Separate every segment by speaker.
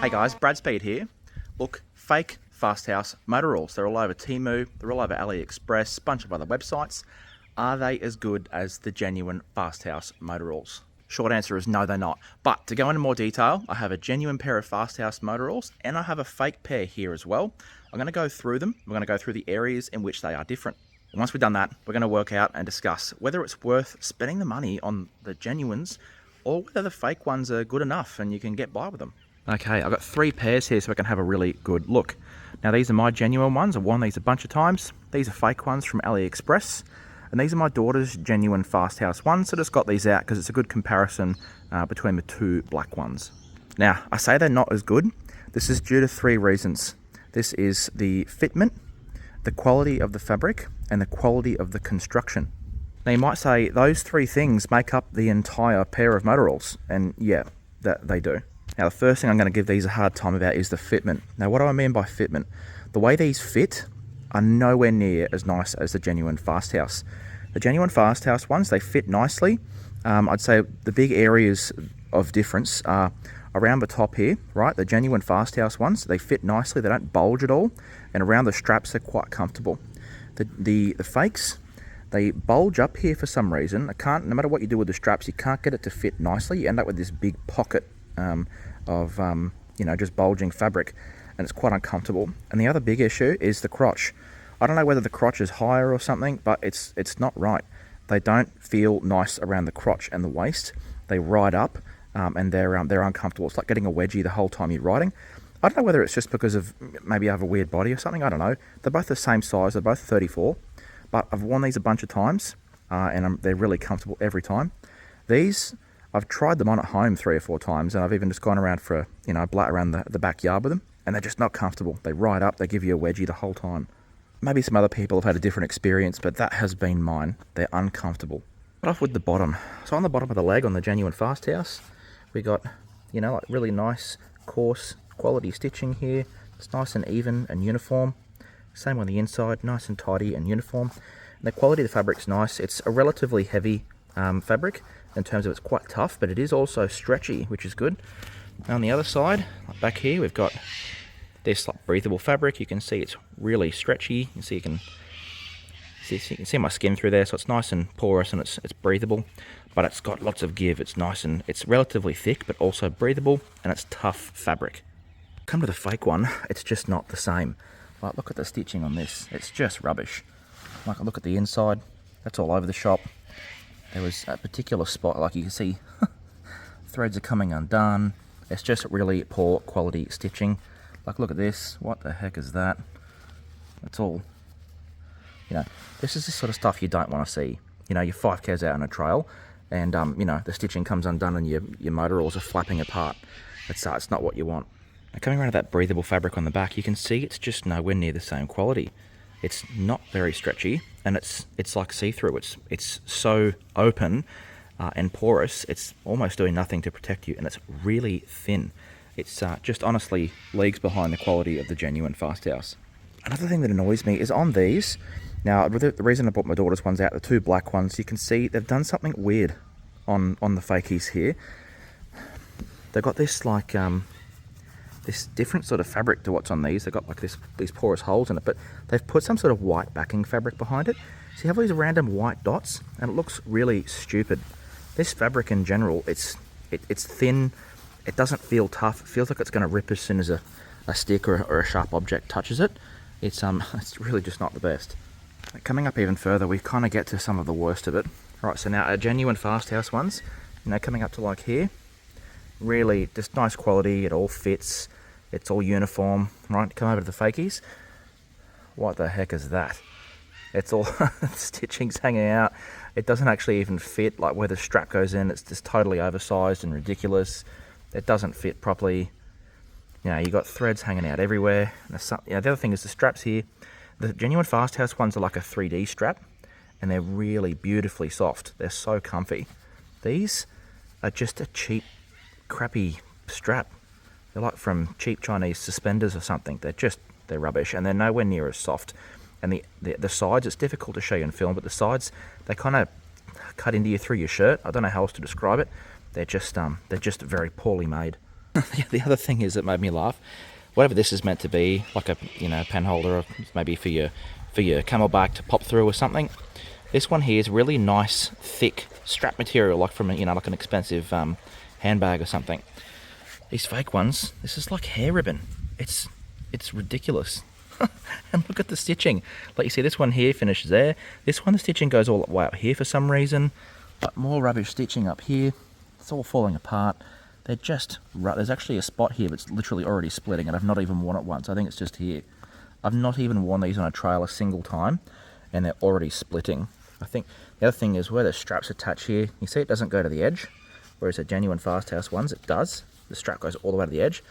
Speaker 1: Hey guys, Brad Speed here. Look, fake Fasthouse Motoralls. They're all over Temu, they're all over AliExpress, a bunch of other websites. Are they as good as the genuine Fasthouse Motoralls? Short answer is no, they're not. But to go into more detail, I have a genuine pair of Fasthouse Motoralls and I have a fake pair here as well. I'm going to go through them. We're going to go through the areas in which they are different. And once we've done that, we're going to work out and discuss whether it's worth spending the money on the genuines or whether the fake ones are good enough and you can get by with them. Okay, I've got 3 pairs here so I can have a really good look. Now these are my genuine ones. I've worn these a bunch of times. These are fake ones from AliExpress. And these are my daughter's genuine Fasthouse ones. So I just got these out because it's a good comparison between the 2 black ones. Now, I say they're not as good. This is due to 3 reasons. This is the fitment, the quality of the fabric, and the quality of the construction. Now you might say those 3 things make up the entire pair of Motoralls. And yeah, that they do. Now the first thing I'm going to give these a hard time about is the fitment. Now what do I mean by fitment? The way these fit are nowhere near as nice as the genuine Fasthouse. The genuine Fasthouse ones, they fit nicely. I'd say the big areas of difference are around the top here, right? The genuine Fasthouse ones, they fit nicely, they don't bulge at all, and around the straps they're quite comfortable. The fakes, they bulge up here for some reason. No matter what you do with the straps, you can't get it to fit nicely. You end up with this big pocket of just bulging fabric, and it's quite uncomfortable. And the other big issue is the crotch. I don't know whether the crotch is higher or something, but it's not right. They don't feel nice around the crotch and the waist. They ride up, and they're uncomfortable. It's like getting a wedgie the whole time you're riding. I don't know whether it's just because of maybe I have a weird body or something. I don't know. They're both the same size. They're both 34, but I've worn these a bunch of times, and they're really comfortable every time. These, I've tried them on at home 3 or 4 times, and I've even just gone around for a blat around the backyard with them, and they're just not comfortable. They ride up, they give you a wedgie the whole time. Maybe some other people have had a different experience, but that has been mine. They're uncomfortable. Start off with the bottom. So on the bottom of the leg on the genuine Fasthouse, we got, like really nice, coarse, quality stitching here. It's nice and even and uniform. Same on the inside, nice and tidy and uniform. And the quality of the fabric's nice. It's a relatively heavy fabric in terms of it's quite tough, but it is also stretchy, which is good. And on the other side, like back here, we've got this like breathable fabric. You can see it's really stretchy. You can see my skin through there, so it's nice and porous and it's breathable, but it's got lots of give. It's relatively thick, but also breathable, and it's tough fabric. Come to the fake one, it's just not the same. Like, look at the stitching on this. It's just rubbish. Like, look at the inside. That's all over the shop. There was a particular spot, like you can see, threads are coming undone. It's just really poor quality stitching. Like, look at this. What the heck is that? It's all, this is the sort of stuff you don't want to see. You're 5Ks out on a trail, and the stitching comes undone and your Motoralls are flapping apart. It's not what you want. Now, coming around to that breathable fabric on the back, you can see it's just nowhere near the same quality. It's not very stretchy, and it's like see-through. It's so open and porous, it's almost doing nothing to protect you, and it's really thin. It's just honestly leagues behind the quality of the genuine Fasthouse. Another thing that annoys me is on these. Now, the reason I brought my daughter's ones out, the 2 black ones, you can see they've done something weird on the fakies here. They've got this like this different sort of fabric to what's on these. They've got like these porous holes in it, but they've put some sort of white backing fabric behind it. So you have these random white dots, and it looks really stupid. This fabric in general, it's thin. It doesn't feel tough. It feels like it's going to rip as soon as a stick or a sharp object touches it. It's really just not the best. Coming up even further, we kind of get to some of the worst of it. Right, so now our genuine Fasthouse ones, coming up to like here, really just nice quality. It all fits. It's all uniform. Right, come over to the fakies. What the heck is that? It's all stitching's hanging out. It doesn't actually even fit. Like where the strap goes in, it's just totally oversized and ridiculous. It doesn't fit properly. You got threads hanging out everywhere. The other thing is the straps here. The genuine Fasthouse ones are like a 3D strap, and they're really beautifully soft. They're so comfy. These are just a cheap, crappy strap. They're like from cheap Chinese suspenders or something. They're rubbish, and they're nowhere near as soft. And the sides, it's difficult to show you in film, but the sides, they kind of cut into you through your shirt. I don't know how else to describe it. They're just very poorly made. The other thing is that made me laugh. Whatever this is meant to be, like a pen holder, or maybe for your camelback to pop through or something. This one here is really nice, thick strap material, like from like an expensive handbag or something. These fake ones, this is like hair ribbon. It's ridiculous. And look at the stitching. Like you see, this one here finishes there. This one, the stitching goes all the way up here for some reason. But more rubbish stitching up here. It's all falling apart. They're just, there's actually a spot here that's literally already splitting, and I've not even worn it once. I think it's just here. I've not even worn these on a trail a single time, and they're already splitting. I think the other thing is where the straps attach here. You see it doesn't go to the edge, whereas the genuine Fasthouse ones, it does. The strap goes all the way to the edge.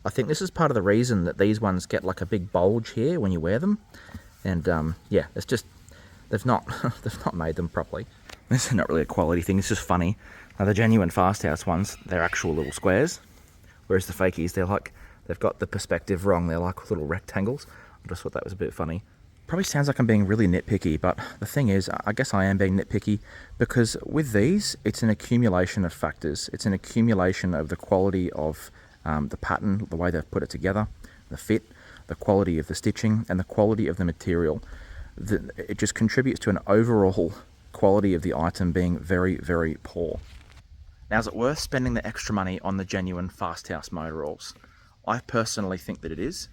Speaker 1: I think this is part of the reason that these ones get like a big bulge here when you wear them. And yeah, it's just, they've not made them properly. This is not really a quality thing, it's just funny. Now the genuine Fasthouse ones, they're actual little squares, whereas the fakies, they've got the perspective wrong. They're like little rectangles. I just thought that was a bit funny. Probably sounds like I'm being really nitpicky, but the thing is, I guess I am being nitpicky, because with these, it's an accumulation of factors. It's an accumulation of the quality of the pattern, the way they've put it together, the fit, the quality of the stitching, and the quality of the material. It just contributes to an overall quality of the item being very, very poor. Now, is it worth spending the extra money on the genuine Fasthouse Motoralls? I personally think that it is.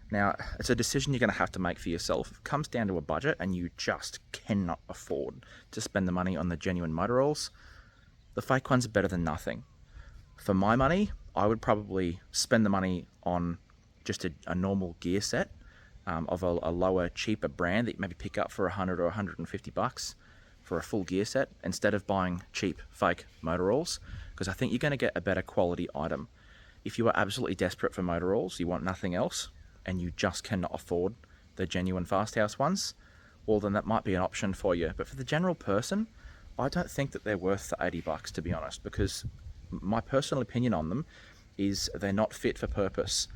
Speaker 1: Now, it's a decision you're going to have to make for yourself. If it comes down to a budget and you just cannot afford to spend the money on the genuine Motoralls, the fake ones are better than nothing. For my money, I would probably spend the money on just a normal gear set of a lower, cheaper brand that you maybe pick up for 100 or 150 bucks for a full gear set, instead of buying cheap fake Motoralls, because I think you're going to get a better quality item. If you are absolutely desperate for Motoralls, you want nothing else, and you just cannot afford the genuine Fasthouse ones, well then that might be an option for you. But for the general person, I don't think that they're worth the 80 bucks, to be honest, because my personal opinion on them is they're not fit for purpose.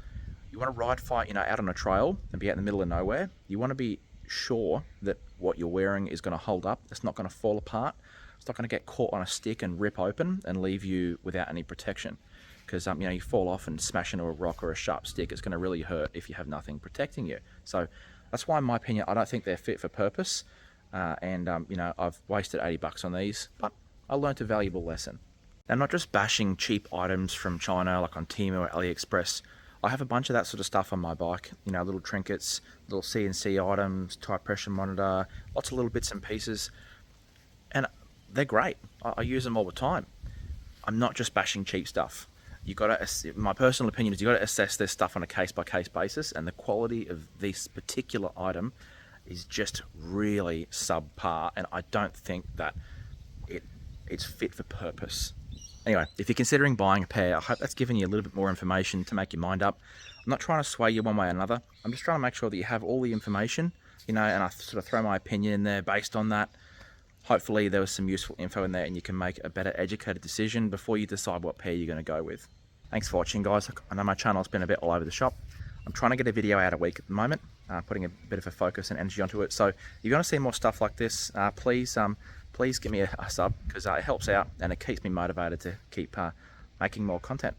Speaker 1: You want to ride fight, out on a trail and be out in the middle of nowhere. You want to be sure that what you're wearing is going to hold up. It's not going to fall apart. It's not going to get caught on a stick and rip open and leave you without any protection. Because you fall off and smash into a rock or a sharp stick, it's going to really hurt if you have nothing protecting you. So that's why, in my opinion, I don't think they're fit for purpose. I've wasted 80 bucks on these, but I learnt a valuable lesson. Now, I'm not just bashing cheap items from China, like on Temu or AliExpress. I have a bunch of that sort of stuff on my bike, little trinkets, little CNC items, tire pressure monitor, lots of little bits and pieces. And they're great. I use them all the time. I'm not just bashing cheap stuff. My personal opinion is you got to assess this stuff on a case-by-case basis, and the quality of this particular item is just really subpar, and I don't think that it's fit for purpose. Anyway, if you're considering buying a pair, I hope that's given you a little bit more information to make your mind up. I'm not trying to sway you one way or another. I'm just trying to make sure that you have all the information, and I sort of throw my opinion in there based on that. Hopefully there was some useful info in there and you can make a better educated decision before you decide what pair you're going to go with. Thanks for watching, guys. I know my channel's been a bit all over the shop. I'm trying to get a video out a week at the moment, putting a bit of a focus and energy onto it. So if you want to see more stuff like this, please give me a sub, because it helps out and it keeps me motivated to keep making more content.